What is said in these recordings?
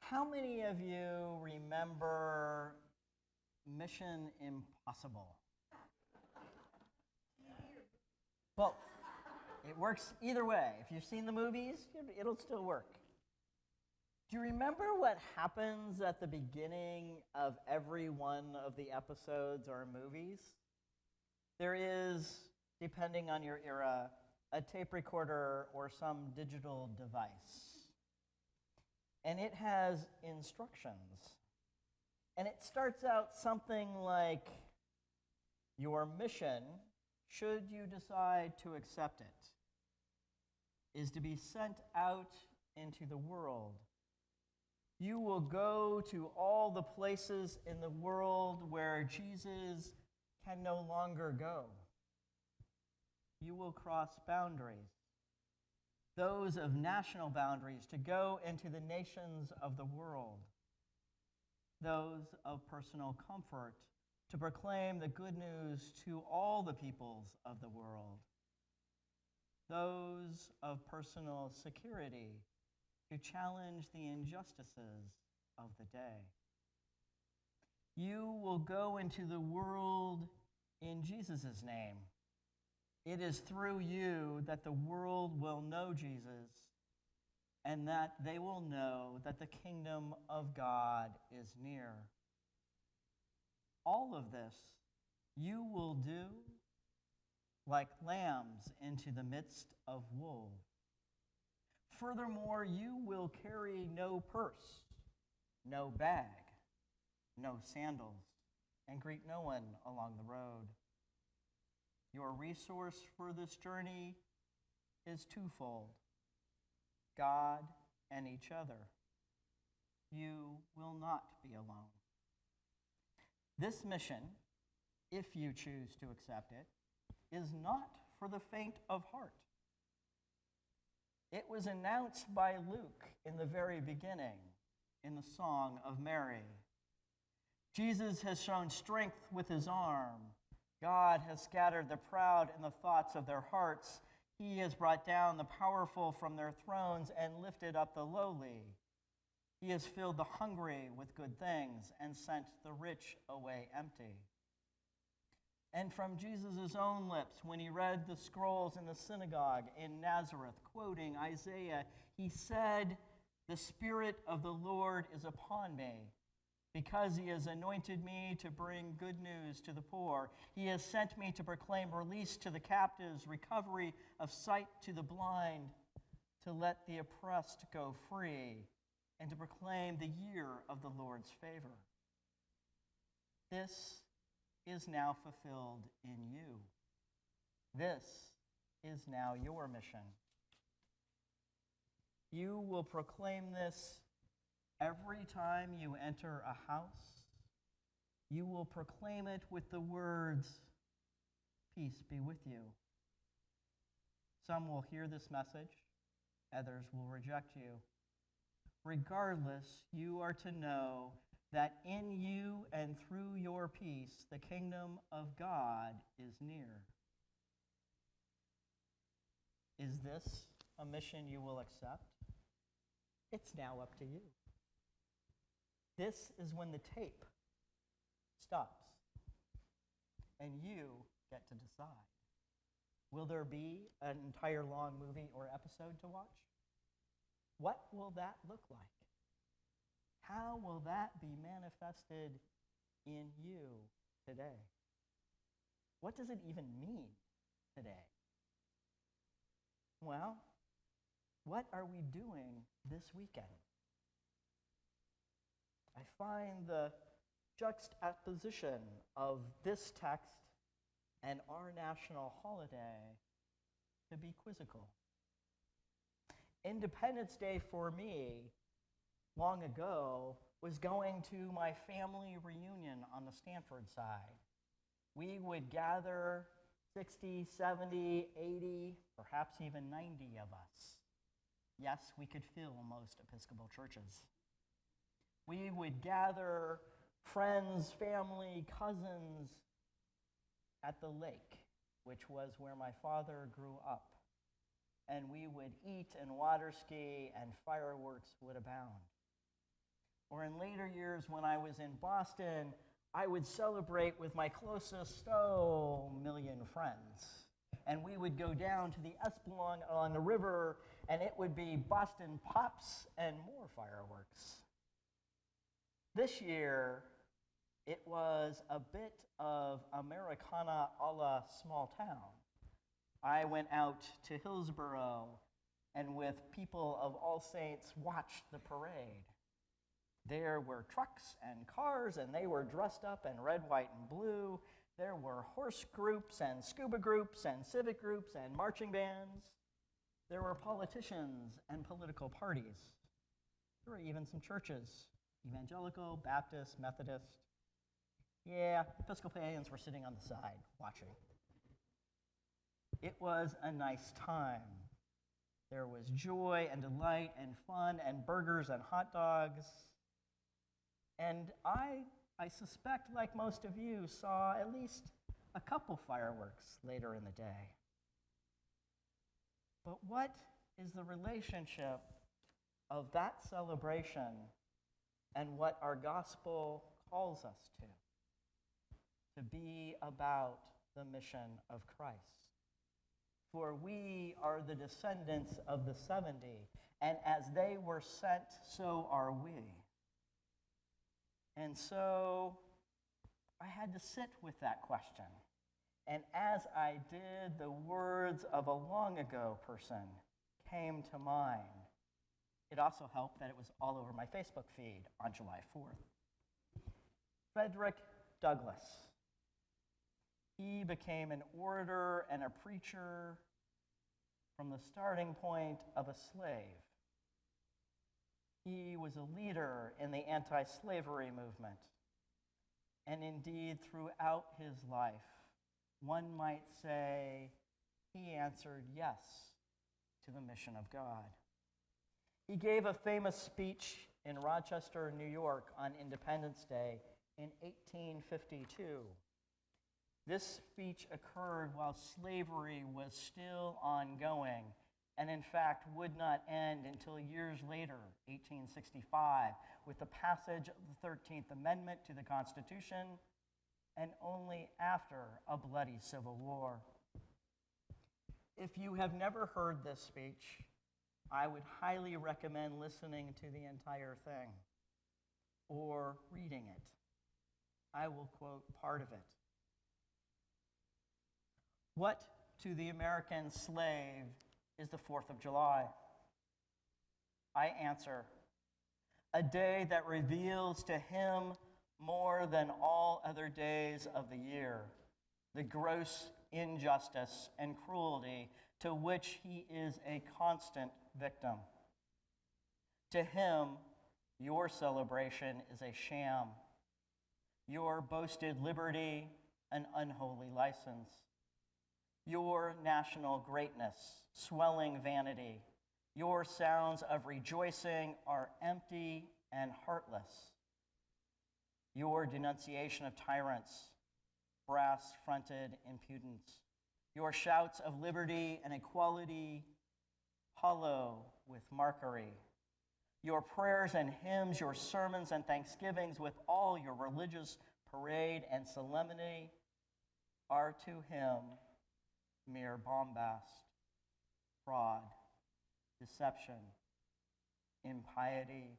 How many of you remember Mission Impossible? Both. It works either way. If you've seen the movies, it'll still work. Do you remember what happens at the beginning of every one of the episodes or movies? There is, depending on your era, a tape recorder or some digital device. And it has instructions. And it starts out something like, your mission, should you decide to accept it, is to be sent out into the world. You will go to all the places in the world where Jesus can no longer go. You will cross boundaries, those of national boundaries, to go into the nations of the world, those of personal comfort, to proclaim the good news to all the peoples of the world, those of personal security, to challenge the injustices of the day. You will go into the world in Jesus' name. It is through you that the world will know Jesus, and that they will know that the kingdom of God is near. All of this you will do like lambs into the midst of wolves. Furthermore, you will carry no purse, no bag, no sandals, and greet no one along the road. Your resource for this journey is twofold: God and each other. You will not be alone. This mission, if you choose to accept it, is not for the faint of heart. It was announced by Luke in the very beginning, in the Song of Mary. Jesus has shown strength with his arm. God has scattered the proud in the thoughts of their hearts. He has brought down the powerful from their thrones and lifted up the lowly. He has filled the hungry with good things and sent the rich away empty. And from Jesus' own lips, when he read the scrolls in the synagogue in Nazareth, quoting Isaiah, he said, "The Spirit of the Lord is upon me, because he has anointed me to bring good news to the poor. He has sent me to proclaim release to the captives, recovery of sight to the blind, to let the oppressed go free, and to proclaim the year of the Lord's favor." This is now fulfilled in you. This is now your mission. You will proclaim this every time you enter a house. You will proclaim it with the words, "Peace be with you." Some will hear this message, others will reject you. Regardless, you are to know that in you and through your peace, the kingdom of God is near. Is this a mission you will accept? It's now up to you. This is when the tape stops, and you get to decide. Will there be an entire long movie or episode to watch? What will that look like? How will that be manifested in you today? What does it even mean today? Well, what are we doing this weekend? I find the juxtaposition of this text and our national holiday to be quizzical. Independence Day for me, long ago, was going to my family reunion on the Stanford side. We would gather 60, 70, 80, perhaps even 90 of us. Yes, we could fill most Episcopal churches. We would gather friends, family, cousins at the lake, which was where my father grew up. And we would eat and water ski, and fireworks would abound. Or in later years when I was in Boston, I would celebrate with my closest, million friends. And we would go down to the Esplanade along the river, and it would be Boston pops and more fireworks. This year, it was a bit of Americana a la small town. I went out to Hillsborough and with people of All Saints watched the parade. There were trucks and cars, and they were dressed up in red, white, and blue. There were horse groups and scuba groups and civic groups and marching bands. There were politicians and political parties. There were even some churches, evangelical, Baptist, Methodist. Yeah, Episcopalians were sitting on the side watching. It was a nice time. There was joy and delight and fun and burgers and hot dogs. And I suspect, like most of you, saw at least a couple fireworks later in the day. But what is the relationship of that celebration and what our gospel calls us to? To be about the mission of Christ. For we are the descendants of the 70, and as they were sent, so are we. And so I had to sit with that question. And as I did, the words of a long ago person came to mind. It also helped that it was all over my Facebook feed on July 4th. Frederick Douglass. He became an orator and a preacher from the starting point of a slave. He was a leader in the anti-slavery movement. And indeed, throughout his life, one might say he answered yes to the mission of God. He gave a famous speech in Rochester, New York on Independence Day in 1852. This speech occurred while slavery was still ongoing and in fact would not end until years later, 1865, with the passage of the 13th Amendment to the Constitution and only after a bloody civil war. If you have never heard this speech, I would highly recommend listening to the entire thing or reading it. I will quote part of it. What to the American slave is the 4th of July? I answer, a day that reveals to him more than all other days of the year the gross injustice and cruelty to which he is a constant victim. To him, your celebration is a sham, your boasted liberty an unholy license, your national greatness, swelling vanity, your sounds of rejoicing are empty and heartless. Your denunciation of tyrants, brass-fronted impudence, your shouts of liberty and equality, hollow with mockery, your prayers and hymns, your sermons and thanksgivings with all your religious parade and solemnity are to him mere bombast, fraud, deception, impiety,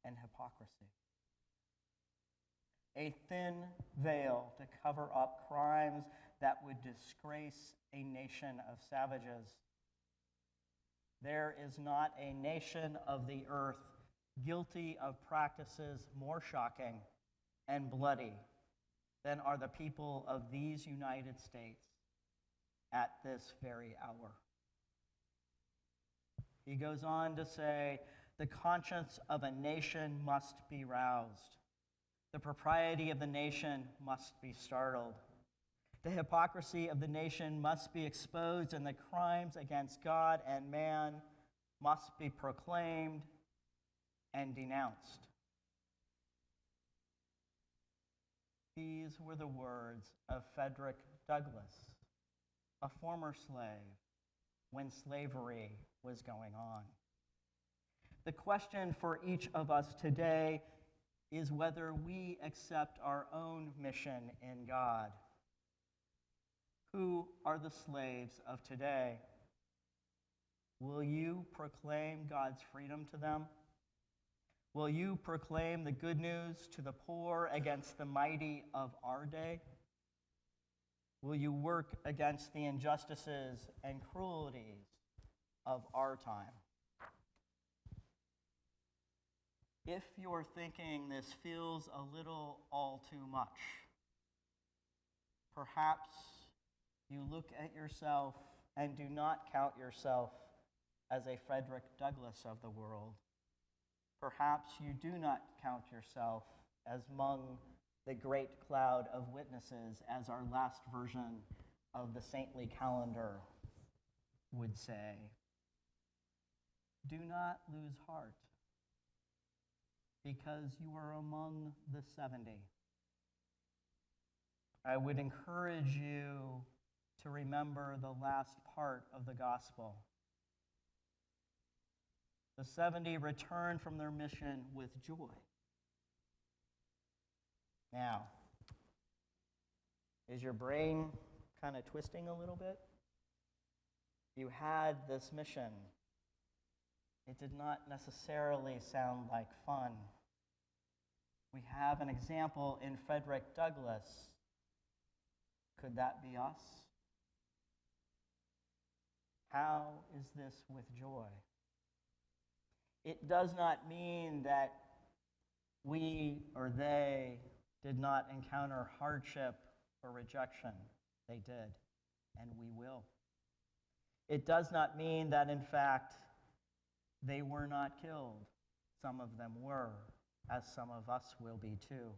and hypocrisy. A thin veil to cover up crimes that would disgrace a nation of savages. There is not a nation of the earth guilty of practices more shocking and bloody than are the people of these United States at this very hour. He goes on to say, the conscience of a nation must be roused. The propriety of the nation must be startled. The hypocrisy of the nation must be exposed, and the crimes against God and man must be proclaimed and denounced. These were the words of Frederick Douglass, a former slave when slavery was going on. The question for each of us today is whether we accept our own mission in God. Who are the slaves of today? Will you proclaim God's freedom to them? Will you proclaim the good news to the poor against the mighty of our day? Will you work against the injustices and cruelties of our time? If you're thinking this feels a little all too much, perhaps you look at yourself and do not count yourself as a Frederick Douglass of the world. Perhaps you do not count yourself as among the great cloud of witnesses, as our last version of the saintly calendar would say. Do not lose heart, because you are among the 70. I would encourage you to remember the last part of the gospel. The 70 returned from their mission with joy. Now, is your brain kind of twisting a little bit? You had this mission. It did not necessarily sound like fun. We have an example in Frederick Douglass. Could that be us? How is this with joy? It does not mean that we or they did not encounter hardship or rejection. They did, and we will. It does not mean that, in fact, they were not killed. Some of them were, as some of us will be too.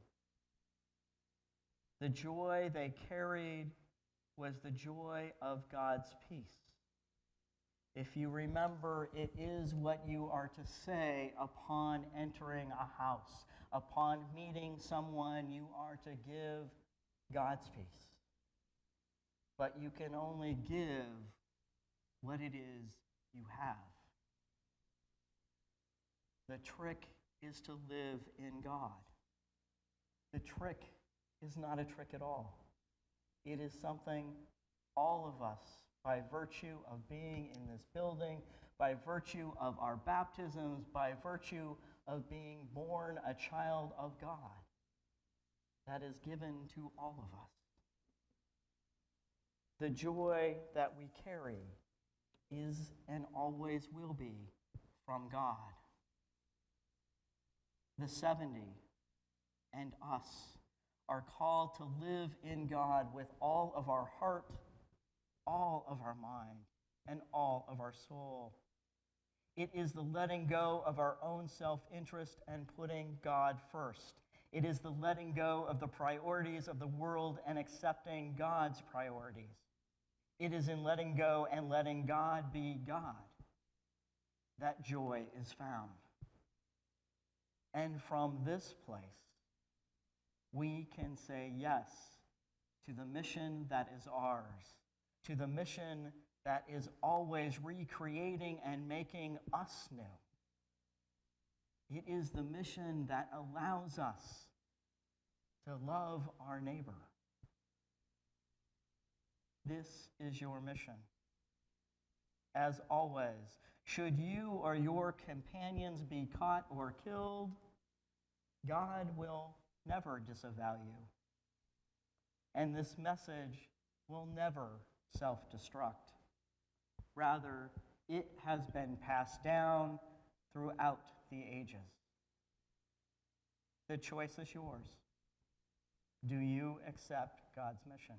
The joy they carried was the joy of God's peace. If you remember, it is what you are to say upon entering a house. Upon meeting someone, you are to give God's peace. But you can only give what it is you have. The trick is to live in God. The trick is not a trick at all. It is something all of us, by virtue of being in this building, by virtue of our baptisms, by virtue of being born a child of God, that is given to all of us. The joy that we carry is and always will be from God. The 70 and us are called to live in God with all of our heart, all of our mind, and all of our soul. It is the letting go of our own self-interest and putting God first. It is the letting go of the priorities of the world and accepting God's priorities. It is in letting go and letting God be God that joy is found. And from this place, we can say yes to the mission that is ours, to the mission that is always recreating and making us new. It is the mission that allows us to love our neighbor. This is your mission. As always, should you or your companions be caught or killed, God will never disavow you. And this message will never self-destruct. Rather, it has been passed down throughout the ages. The choice is yours. Do you accept God's mission?